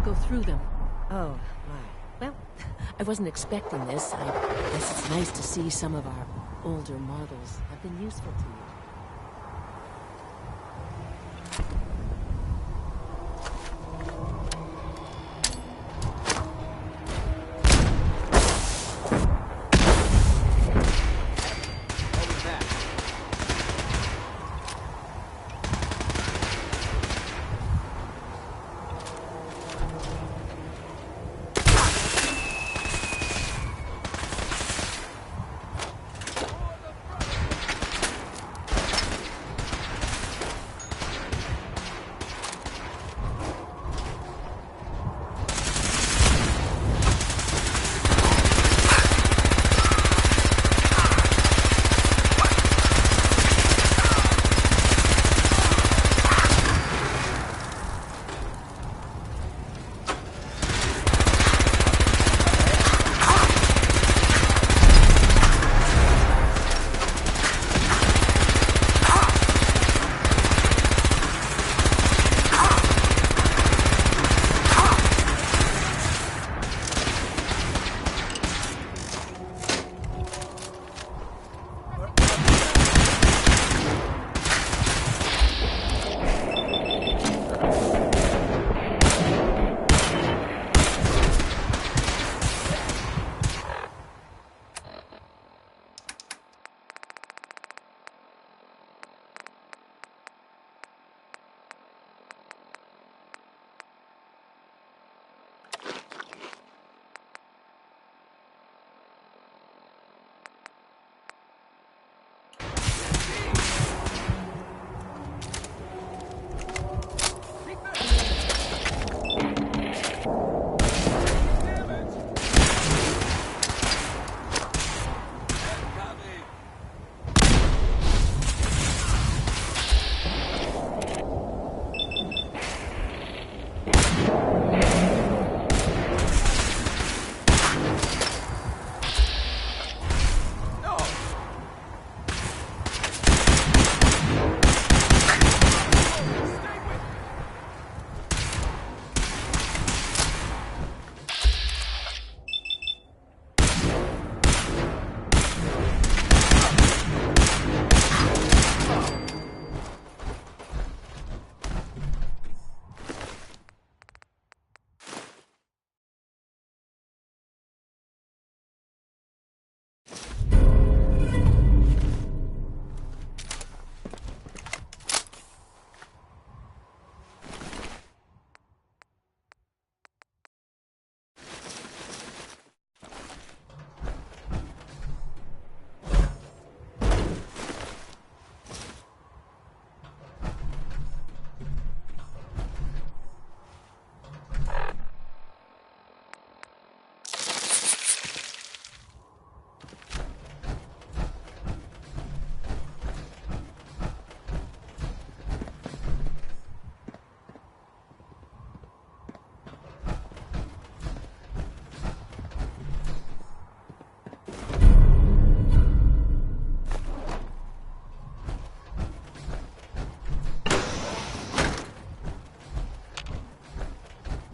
go through them. Oh, my. Well, I wasn't expecting this. I guess it's nice to see some of our older models have been useful to you.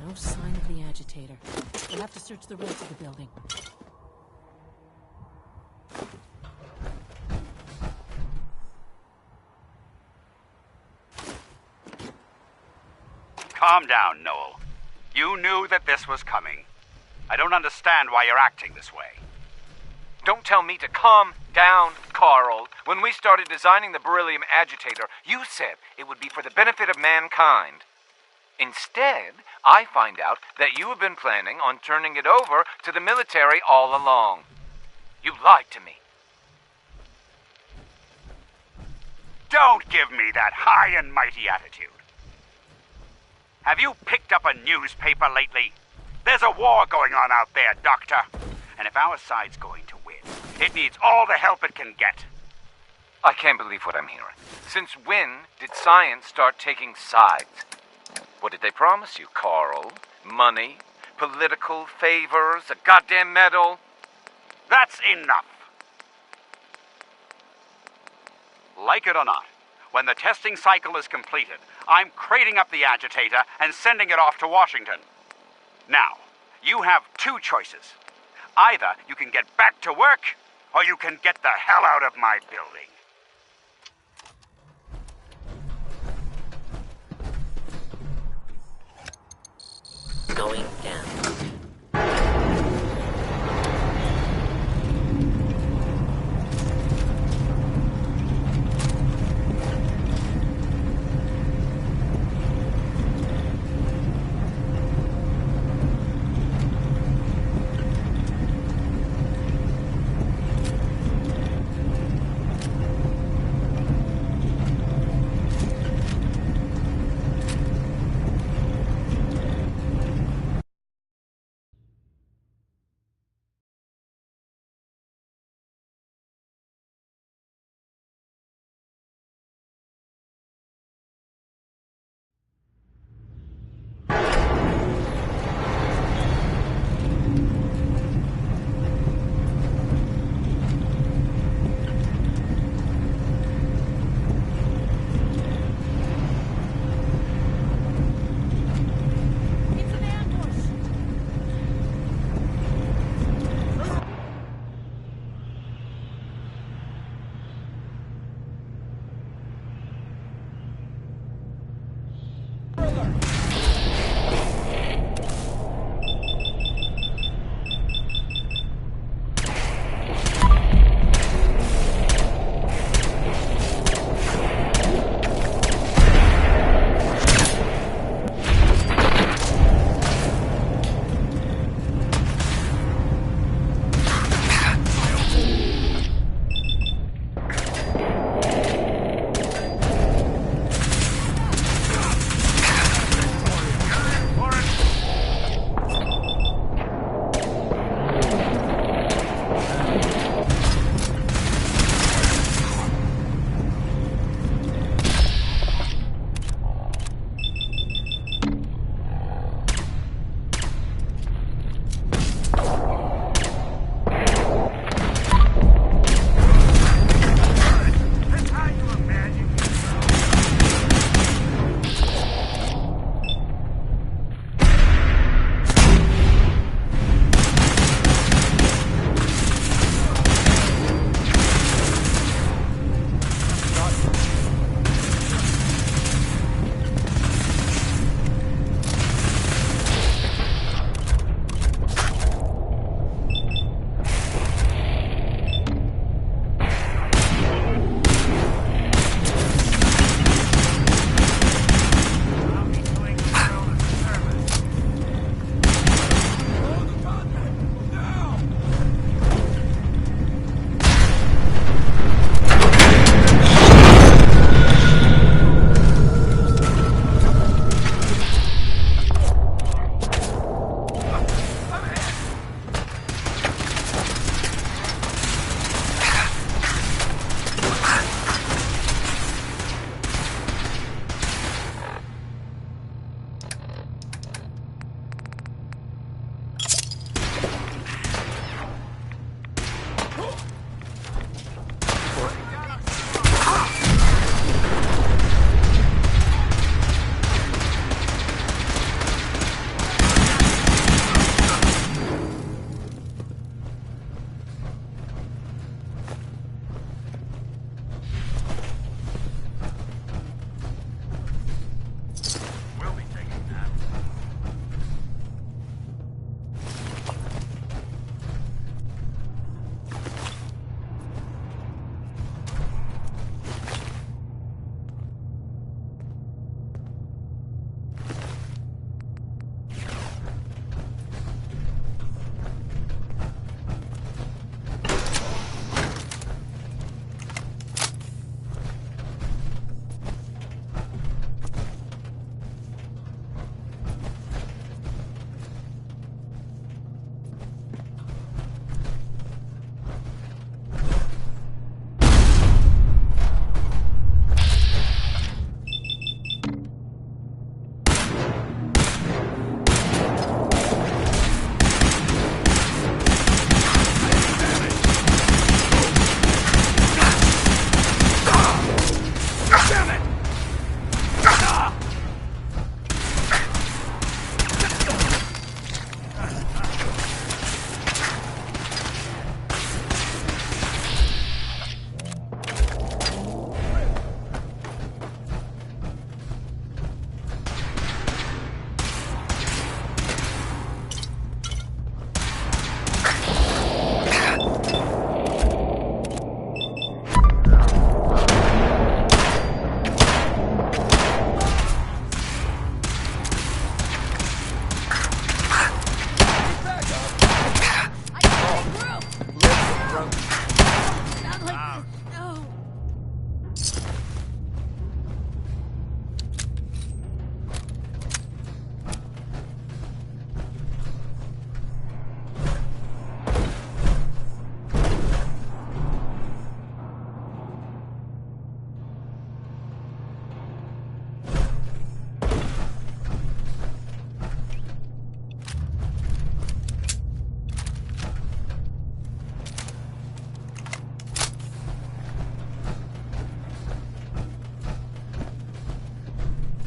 No sign of the agitator. We'll have to search the rest of the building. Calm down, Noel. You knew that this was coming. I don't understand why you're acting this way. Don't tell me to calm down, Carl. When we started designing the beryllium agitator, you said it would be for the benefit of mankind. Instead, I find out that you have been planning on turning it over to the military all along. You lied to me. Don't give me that high and mighty attitude. Have you picked up a newspaper lately? There's a war going on out there, Doctor. And if our side's going to win, it needs all the help it can get. I can't believe what I'm hearing. Since when did science start taking sides? What did they promise you, Carl? Money? Political favors? A goddamn medal? That's enough. Like it or not, when the testing cycle is completed, I'm crating up the agitator and sending it off to Washington. Now, you have two choices. Either you can get back to work, or you can get the hell out of my building. Going down.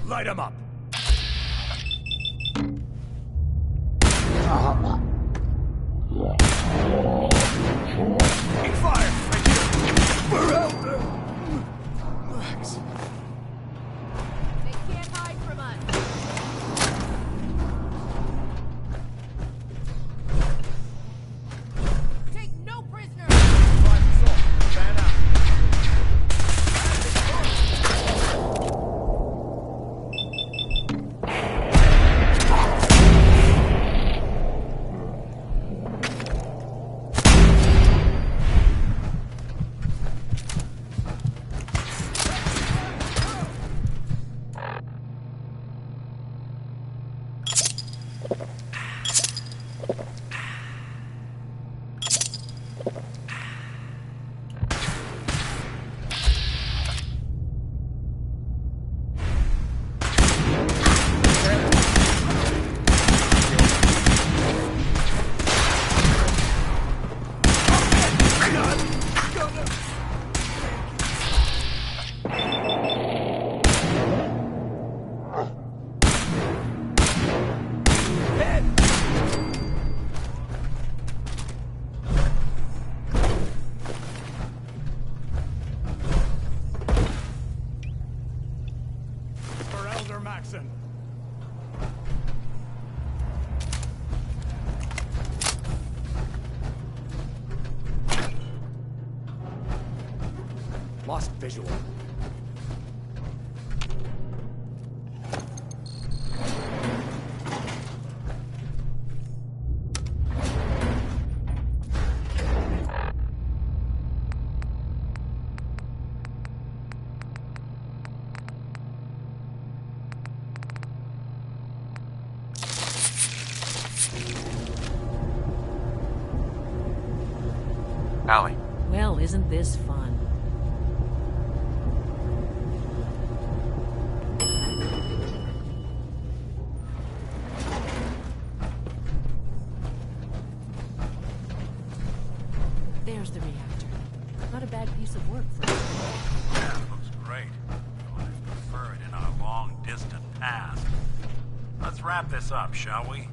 Light him up! Fire! Right here! We're out there! Max. They can't hide from us. Take no prisoners. Fan out. Maxon. Lost visual. Allie. Well, isn't this fun? There's the reactor. Not a bad piece of work for us. Yeah, it looks great. Though I prefer it in our long, distant past. Let's wrap this up, shall we?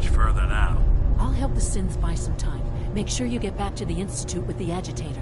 much further now? I'll help the Sins buy some time. Make sure you get back to the Institute with the agitator.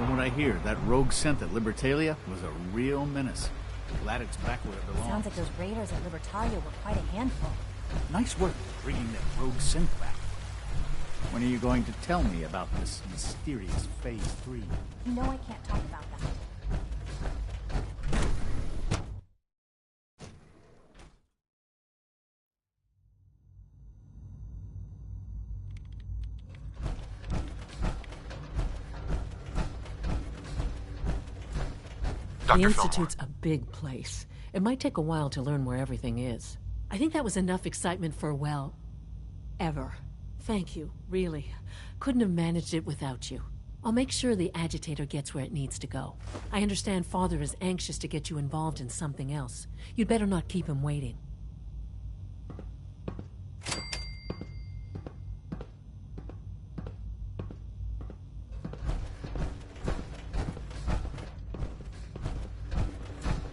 From what I hear, that rogue synth at Libertalia was a real menace. Glad it's back where it belongs. Sounds like those raiders at Libertalia were quite a handful. Nice work bringing that rogue synth back. When are you going to tell me about this mysterious Phase 3? You know I can't talk about that. The Institute's a big place. It might take a while to learn where everything is. I think that was enough excitement for, well, ever. Thank you, really. Couldn't have managed it without you. I'll make sure the agitator gets where it needs to go. I understand Father is anxious to get you involved in something else. You'd better not keep him waiting.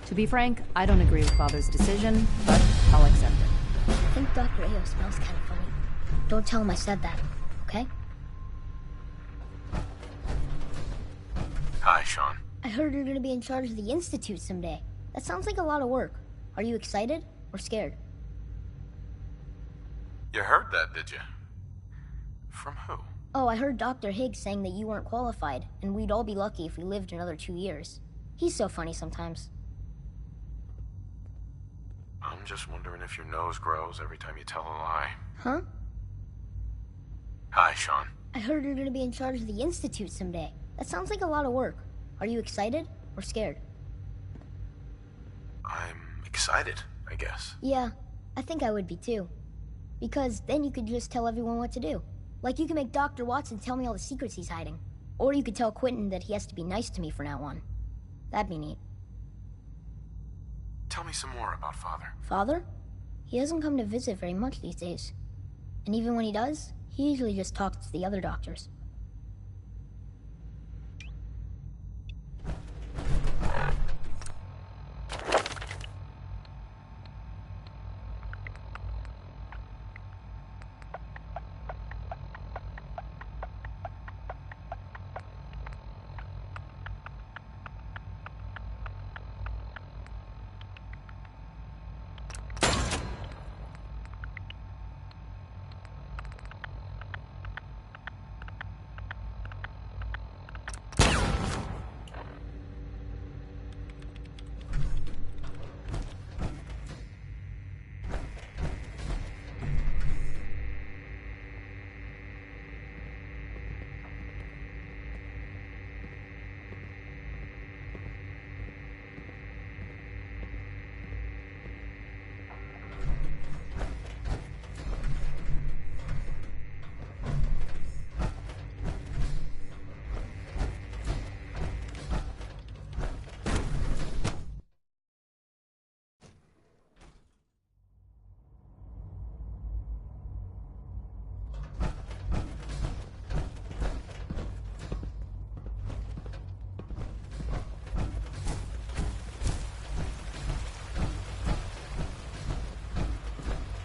To be frank, I don't agree with Father's decision, but I'll accept it. I think Dr. Ayo smells kind of funny. Don't tell him I said that, okay? Hi, Sean. I heard you're gonna be in charge of the Institute someday. That sounds like a lot of work. Are you excited or scared? You heard that, did you? From who? Oh, I heard Dr. Higgs saying that you weren't qualified, and we'd all be lucky if we lived another 2 years. He's so funny sometimes. I'm just wondering if your nose grows every time you tell a lie. Huh? Hi, Sean. I heard you're gonna be in charge of the Institute someday. That sounds like a lot of work. Are you excited or scared? I'm excited, I guess. Yeah, I think I would be too. Because then you could just tell everyone what to do. Like you can make Dr. Watson tell me all the secrets he's hiding. Or you could tell Quentin that he has to be nice to me from now on. That'd be neat. Tell me some more about Father. Father? He doesn't come to visit very much these days. And even when he does, he usually just talks to the other doctors.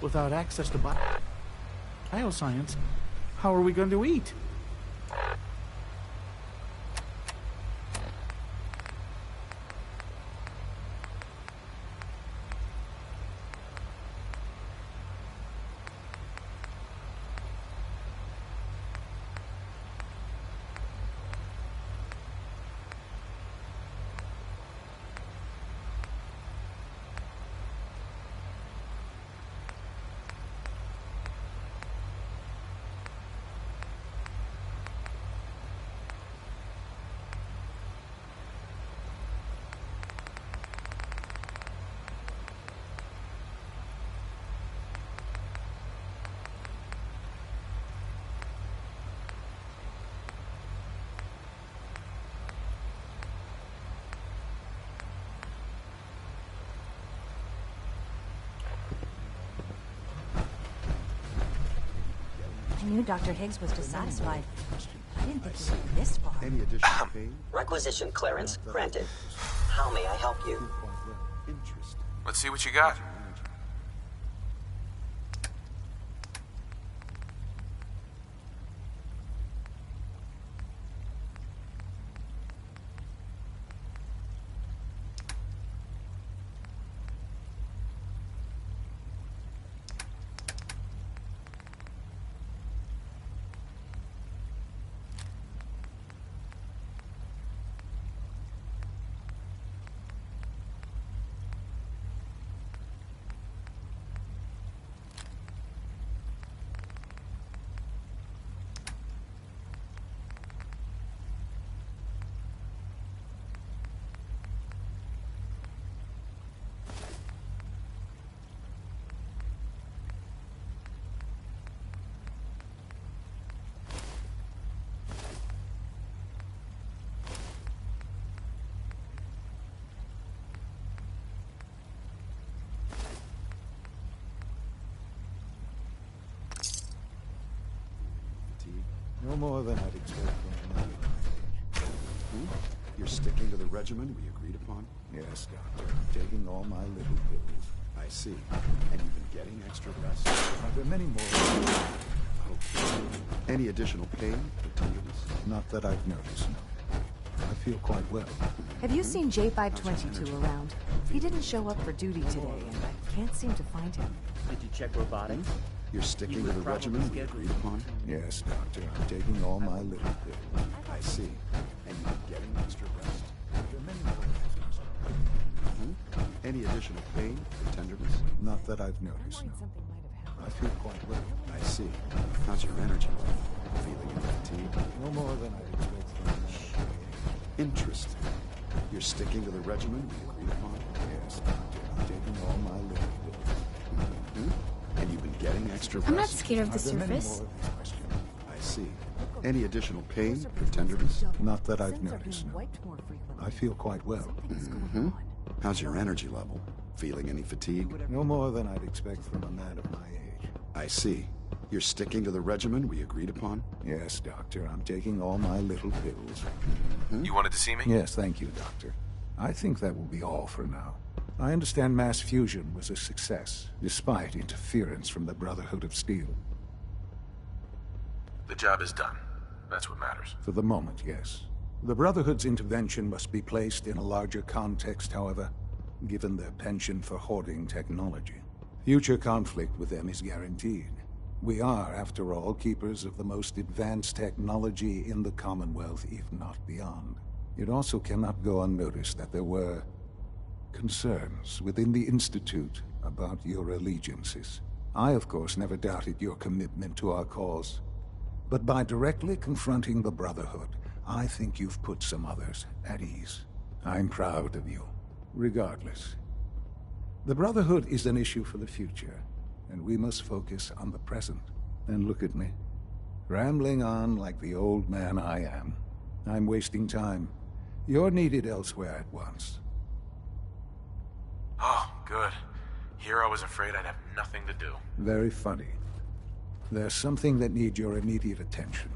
Without access to bioscience, how are we going to eat? I knew Dr. Higgs was dissatisfied. I didn't think he would go this far. Any additional pay? Requisition clearance granted. How may I help you? Let's see what you got. more than I'd expect from a man. You're sticking to the regimen we agreed upon? Yes, Doctor. I'm taking all my little pills. I see. And you've been getting extra rest? Are there many more? Okay. Any additional pain or tenderness? Not that I've noticed, no. I feel quite well. Have you seen J522 around? He didn't show up for duty today, and I can't seem to find him. Did you check robotics? You're sticking to the regimen we agreed upon? Yes, Doctor. I'm taking all my little pills. I see. And you've been getting extra rest? Are there many more? Any additional pain or tenderness? Not that I've noticed, no. I feel quite well. I see. How's your energy level? Feeling any fatigue? No more than I'd expect from a man. Interesting. You're sticking to the regimen we agreed upon? Yes, Doctor. I'm taking all my little pills. And you've been getting extra rest? I'm not scared of the Are there many surface. more of these questions? I see. Any additional pain or tenderness? Not that I've noticed, no. I feel quite well. How's your energy level? Feeling any fatigue? No more than I'd expect from a man of my age. I see. You're sticking to the regimen we agreed upon? Yes, Doctor. I'm taking all my little pills. You wanted to see me? Yes, thank you, Doctor. I think that will be all for now. I understand mass fusion was a success, despite interference from the Brotherhood of Steel. The job is done. That's what matters. For the moment, yes. The Brotherhood's intervention must be placed in a larger context, however, given their penchant for hoarding technology. Future conflict with them is guaranteed. We are, after all, keepers of the most advanced technology in the Commonwealth, if not beyond. It also cannot go unnoticed that there were concerns within the Institute about your allegiances. I, of course, never doubted your commitment to our cause. But by directly confronting the Brotherhood, I think you've put some others at ease. I'm proud of you, regardless. The Brotherhood is an issue for the future, and we must focus on the present. And look at me, rambling on like the old man I am. I'm wasting time. You're needed elsewhere at once. Oh, good. Here I was afraid I'd have nothing to do. Very funny. There's something that needs your immediate attention.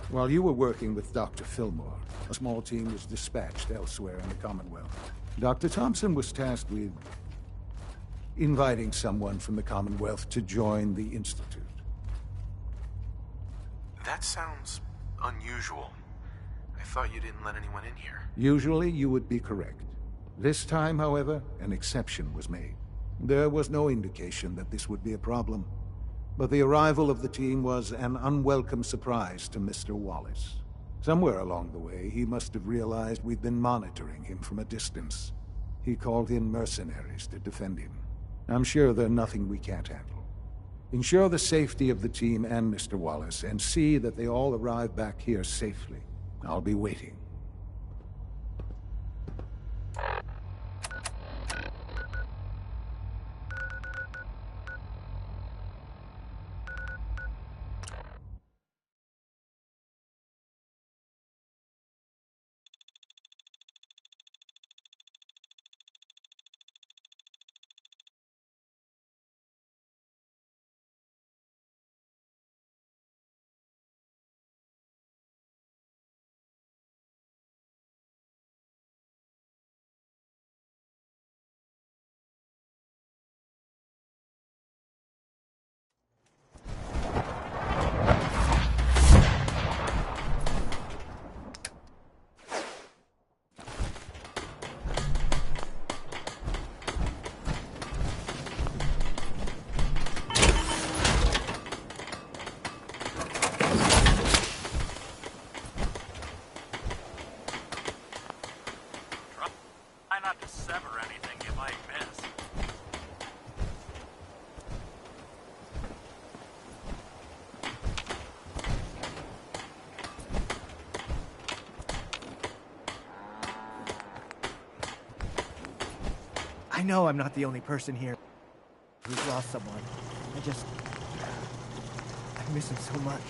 While you were working with Dr. Fillmore, a small team was dispatched elsewhere in the Commonwealth. Dr. Thompson was tasked with inviting someone from the Commonwealth to join the Institute. That sounds unusual. I thought you didn't let anyone in here. Usually you would be correct. This time, however, an exception was made. There was no indication that this would be a problem. But the arrival of the team was an unwelcome surprise to Mr. Wallace. Somewhere along the way, he must have realized we'd been monitoring him from a distance. He called in mercenaries to defend him. I'm sure they're nothing we can't handle. Ensure the safety of the team and Mr. Wallace, and see that they all arrive back here safely. I'll be waiting. Try not to sever anything you might miss. I know I'm not the only person here who's lost someone. I miss him so much.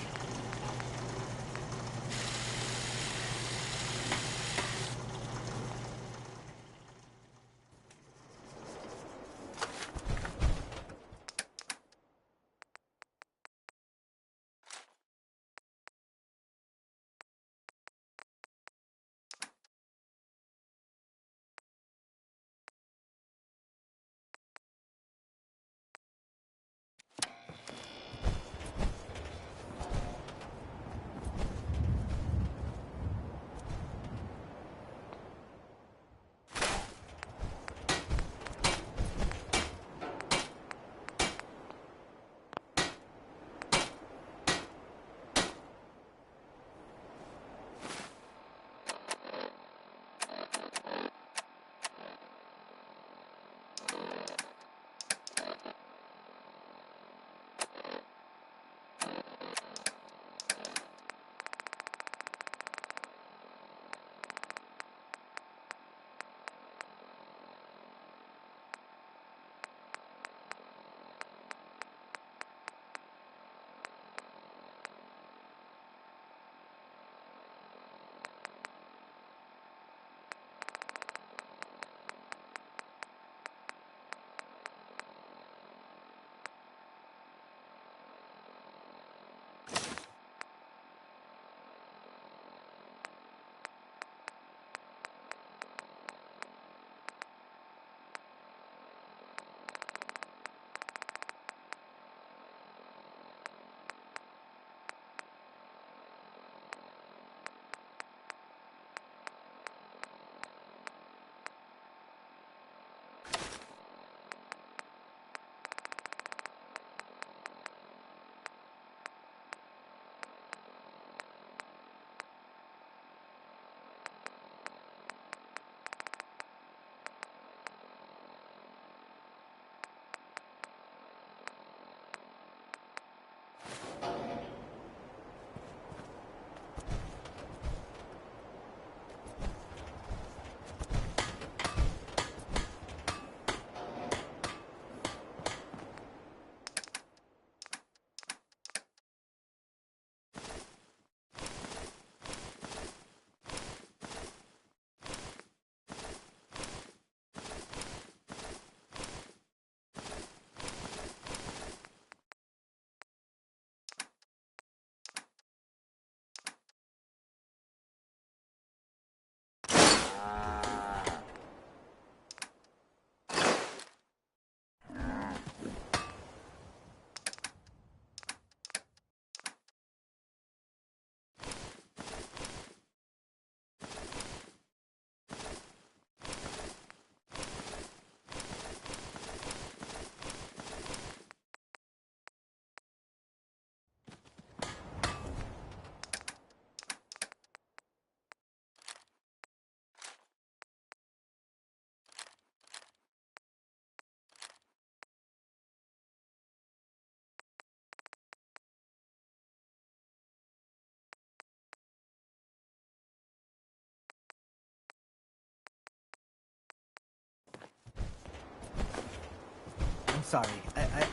Sorry,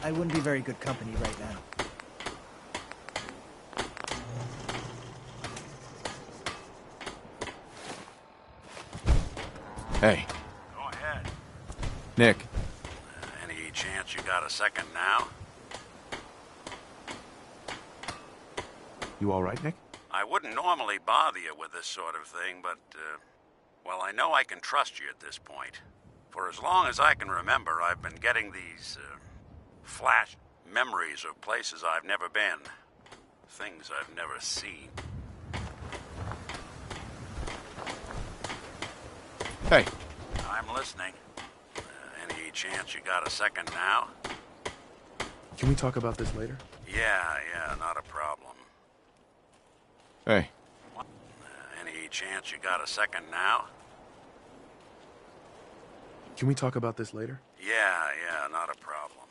I wouldn't be very good company right now. Hey. Go ahead. Nick. Any chance you got a second now? You all right, Nick? I wouldn't normally bother you with this sort of thing, but, well, I know I can trust you at this point. For as long as I can remember, I've been getting these, flash memories of places I've never been. Things I've never seen. Hey. I'm listening. Any chance you got a second now? Can we talk about this later? Yeah, not a problem. Hey. Any chance you got a second now? Can we talk about this later? Yeah, not a problem.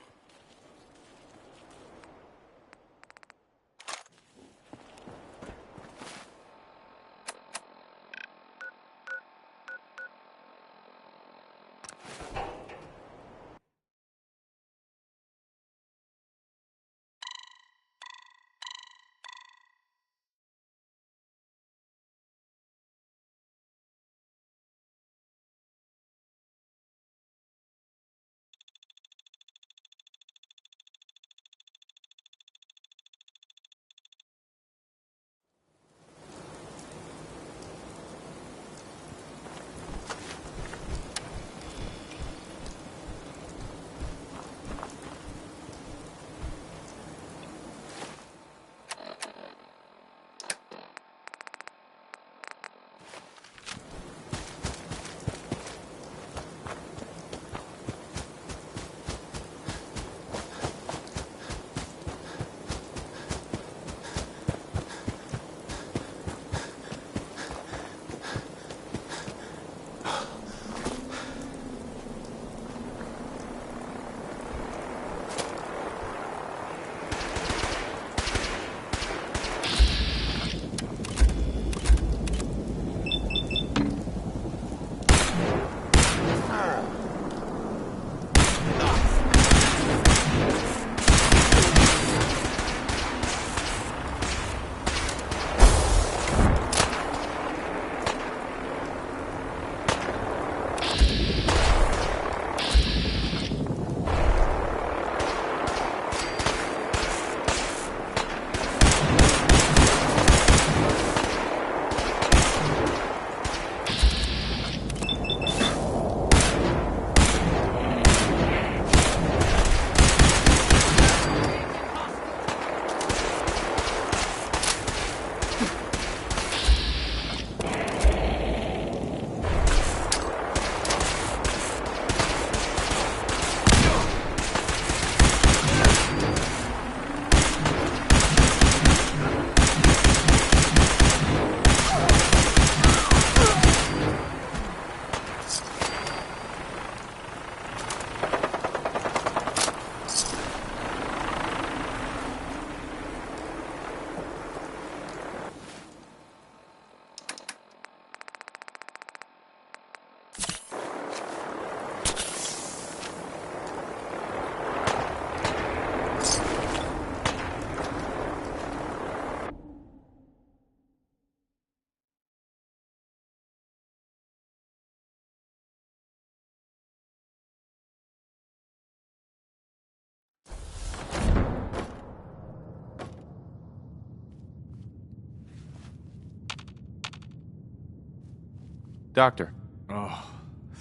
Doctor. Oh,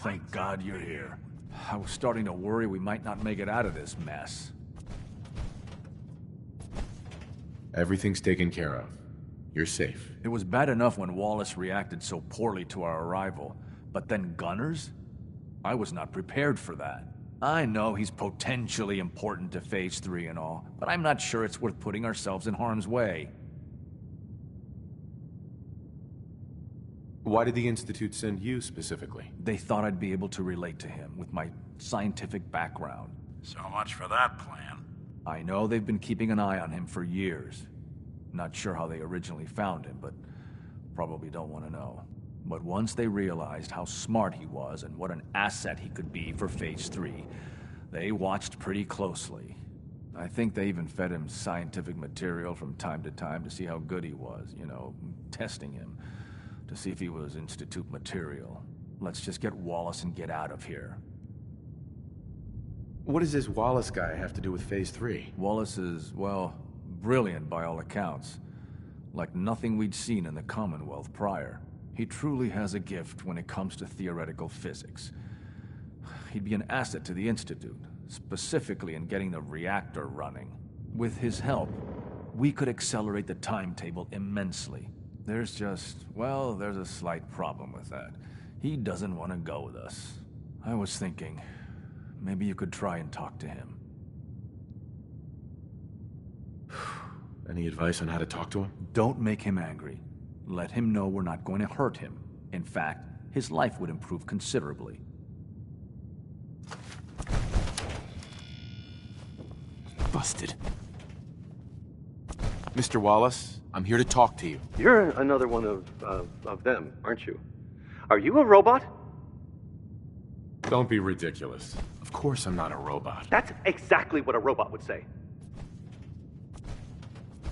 thank God you're here. I was starting to worry we might not make it out of this mess. Everything's taken care of. You're safe. It was bad enough when Wallace reacted so poorly to our arrival, but then Gunners? I was not prepared for that. I know he's potentially important to Phase 3 and all, but I'm not sure it's worth putting ourselves in harm's way. Why did the Institute send you specifically? They thought I'd be able to relate to him with my scientific background. So much for that plan. I know they've been keeping an eye on him for years. Not sure how they originally found him, but probably don't want to know. But once they realized how smart he was and what an asset he could be for Phase 3, They watched pretty closely. I think they even fed him scientific material from time to time to see how good he was, you know, testing him, to see if he was Institute material. Let's just get Wallace and get out of here. What does this Wallace guy have to do with Phase 3? Wallace is, well, brilliant by all accounts. Like nothing we'd seen in the Commonwealth prior. He truly has a gift when it comes to theoretical physics. He'd be an asset to the Institute, specifically in getting the reactor running. With his help, we could accelerate the timetable immensely. There's just, well, there's a slight problem with that. He doesn't want to go with us. I was thinking, maybe you could try and talk to him. Any advice on how to talk to him? Don't make him angry. Let him know we're not going to hurt him. In fact, his life would improve considerably. Busted. Mr. Wallace, I'm here to talk to you. You're another one of them, aren't you? Are you a robot? Don't be ridiculous. Of course I'm not a robot. That's exactly what a robot would say.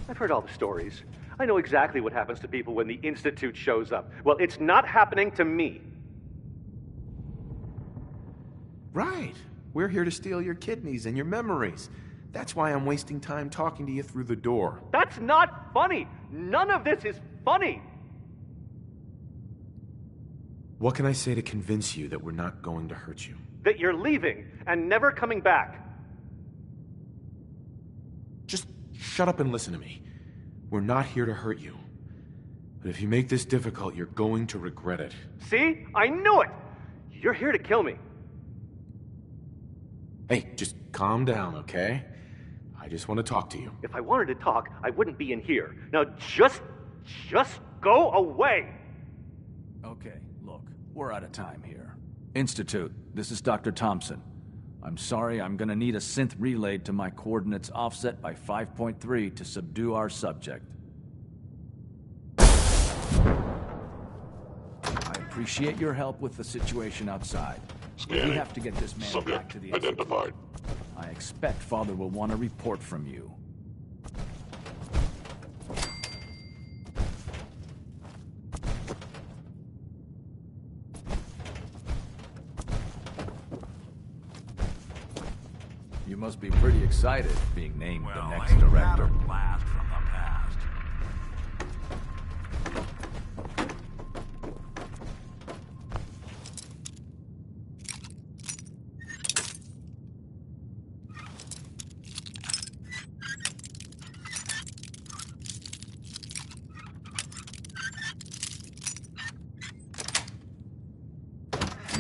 I've heard all the stories. I know exactly what happens to people when the Institute shows up. Well, it's not happening to me. Right. We're here to steal your kidneys and your memories. That's why I'm wasting time talking to you through the door. That's not funny! None of this is funny! What can I say to convince you that we're not going to hurt you? That you're leaving and never coming back. Just shut up and listen to me. We're not here to hurt you. But if you make this difficult, you're going to regret it. See? I knew it! You're here to kill me. Hey, just calm down, okay? I just want to talk to you. If I wanted to talk, I wouldn't be in here. Now just go away! Okay, look, we're out of time here. Institute, this is Dr. Thompson. I'm sorry, I'm gonna need a synth relayed to my coordinates offset by 5.3 to subdue our subject. I appreciate your help with the situation outside. Scanning. We have to get this man Subject back to the Institute. identified. I expect Father will want a report from you. You must be pretty excited being named the next director. Blast from the past.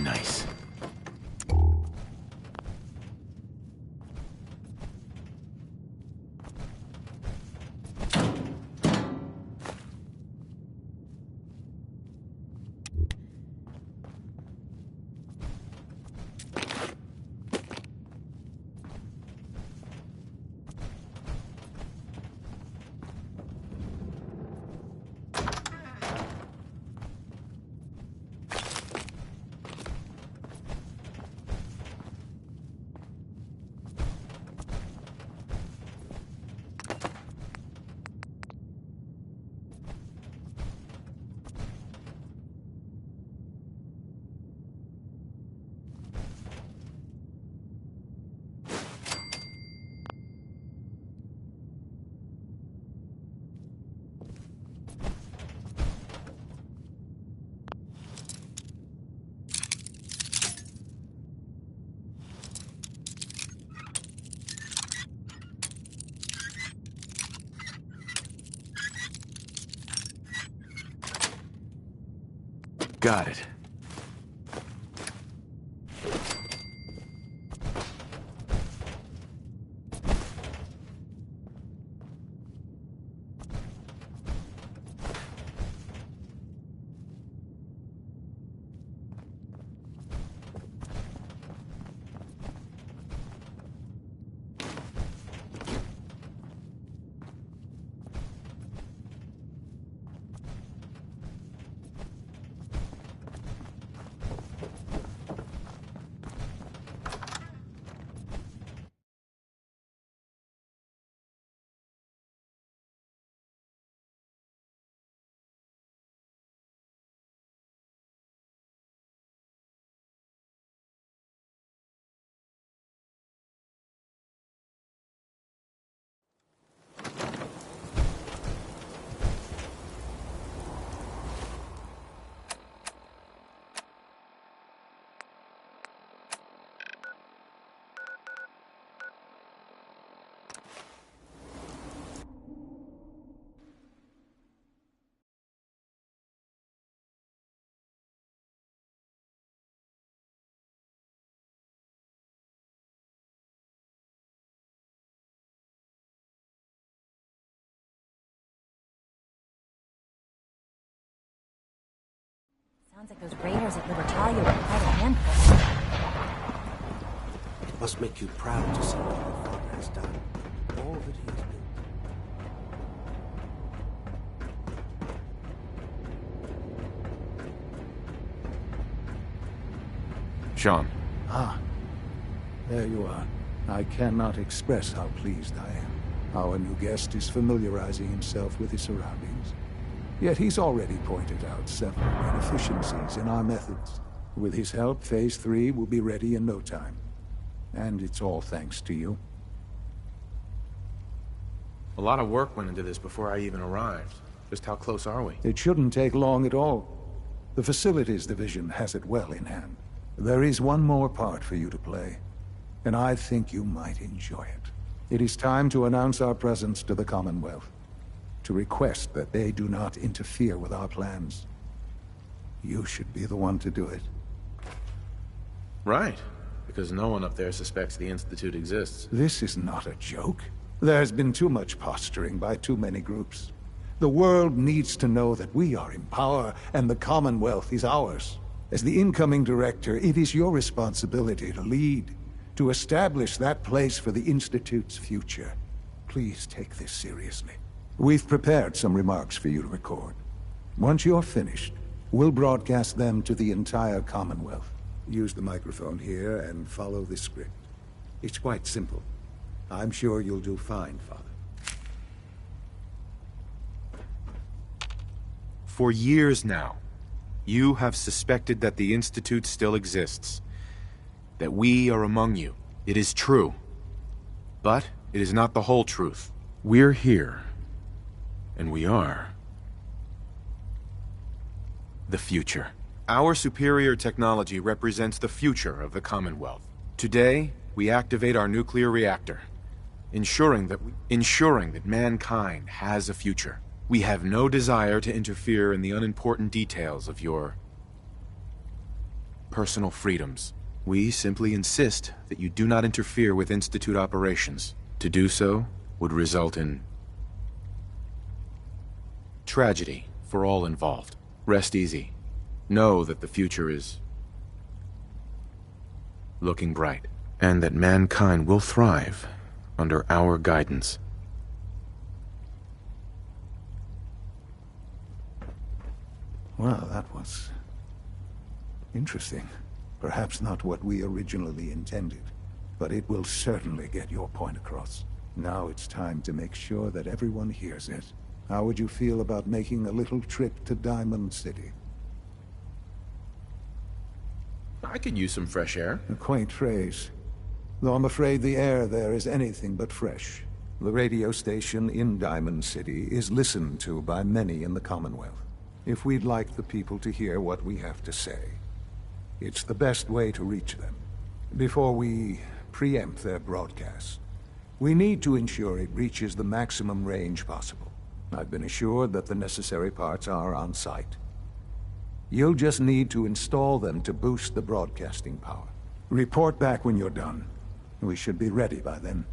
Nice. Got it. Sounds like those raiders at Libertalia were quite a handful. It must make you proud to see what your father has done. All that he has built. Sean. Ah, there you are. I cannot express how pleased I am. Our new guest is familiarizing himself with his surroundings. Yet he's already pointed out several inefficiencies in our methods. With his help, Phase 3 will be ready in no time. And it's all thanks to you. A lot of work went into this before I even arrived. Just how close are we? It shouldn't take long at all. The Facilities Division has it well in hand. There is one more part for you to play, and I think you might enjoy it. It is time to announce our presence to the Commonwealth, to request that they do not interfere with our plans. You should be the one to do it. Right, because no one up there suspects the Institute exists. This is not a joke. There's been too much posturing by too many groups. The world needs to know that we are in power, and the Commonwealth is ours. As the incoming director, it is your responsibility to lead, to establish that place for the Institute's future. Please take this seriously. We've prepared some remarks for you to record. Once you're finished, we'll broadcast them to the entire Commonwealth. Use the microphone here and follow the script. It's quite simple. I'm sure you'll do fine, Father. For years now, you have suspected that the Institute still exists. That we are among you. It is true. But it is not the whole truth. We're here. And we are the future. Our superior technology represents the future of the Commonwealth. Today, we activate our nuclear reactor, ensuring that mankind has a future. We have no desire to interfere in the unimportant details of your personal freedoms. We simply insist that you do not interfere with Institute operations. To do so would result in tragedy for all involved. Rest easy. Know that the future is looking bright, and that mankind will thrive under our guidance. Well, that was interesting. Perhaps not what we originally intended, but it will certainly get your point across. Now it's time to make sure that everyone hears it. How would you feel about making a little trip to Diamond City? I could use some fresh air. A quaint phrase, though I'm afraid the air there is anything but fresh. The radio station in Diamond City is listened to by many in the Commonwealth. If we'd like the people to hear what we have to say, it's the best way to reach them. Before we preempt their broadcast, we need to ensure it reaches the maximum range possible. I've been assured that the necessary parts are on site. You'll just need to install them to boost the broadcasting power. Report back when you're done. We should be ready by then.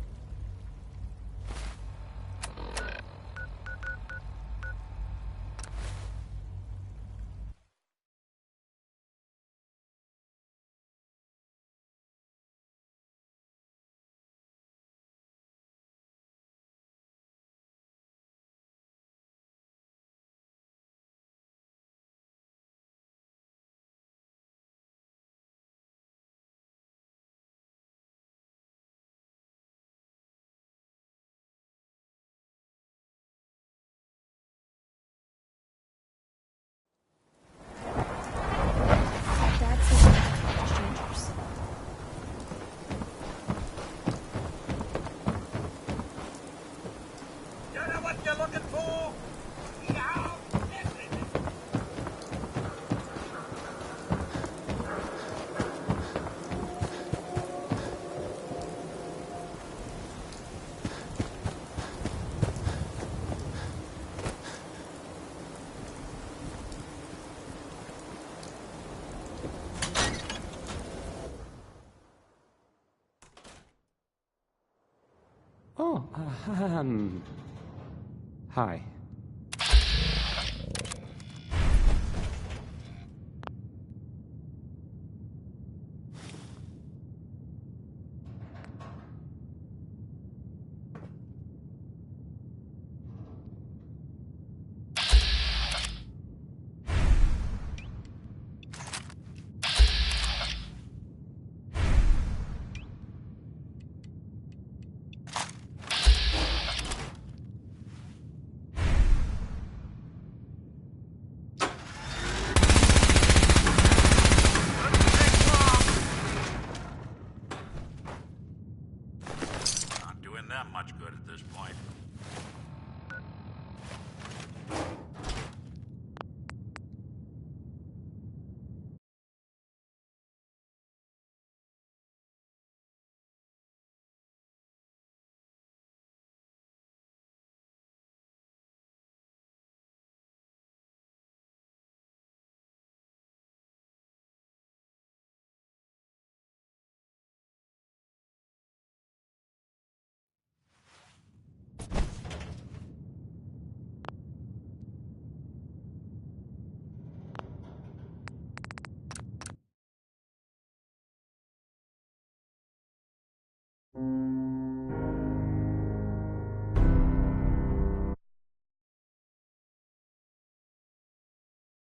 Oh, hi.